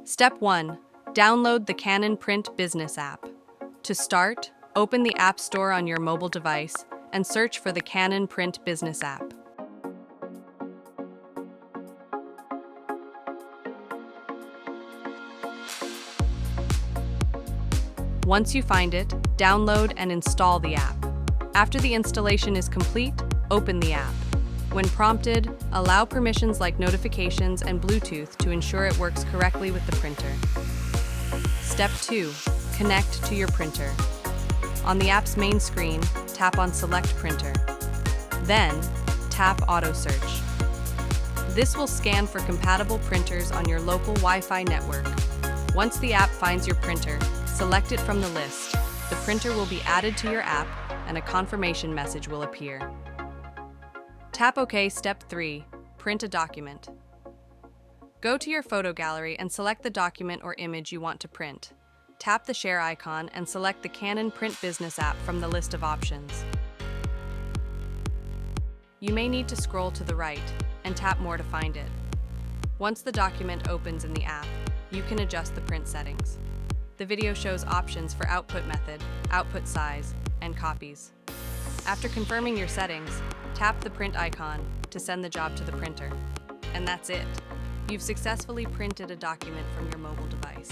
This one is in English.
Step 1. Download the Canon Print Business app. To start, open the App Store on your mobile device and search for the Canon Print Business app. Once you find it, download and install the app. After the installation is complete, open the app. When prompted, allow permissions like notifications and Bluetooth to ensure it works correctly with the printer. Step 2. Connect to your printer. On the app's main screen, tap on Select Printer. Then, tap Auto Search. This will scan for compatible printers on your local Wi-Fi network. Once the app finds your printer, select it from the list. The printer will be added to your app and a confirmation message will appear. Tap OK. Step 3. Print a document. Go to your photo gallery and select the document or image you want to print. Tap the share icon and select the Canon Print Business app from the list of options. You may need to scroll to the right and tap More to find it. Once the document opens in the app, you can adjust the print settings. The video shows options for output method, output size, and copies. After confirming your settings, tap the print icon to send the job to the printer. And that's it. You've successfully printed a document from your mobile device.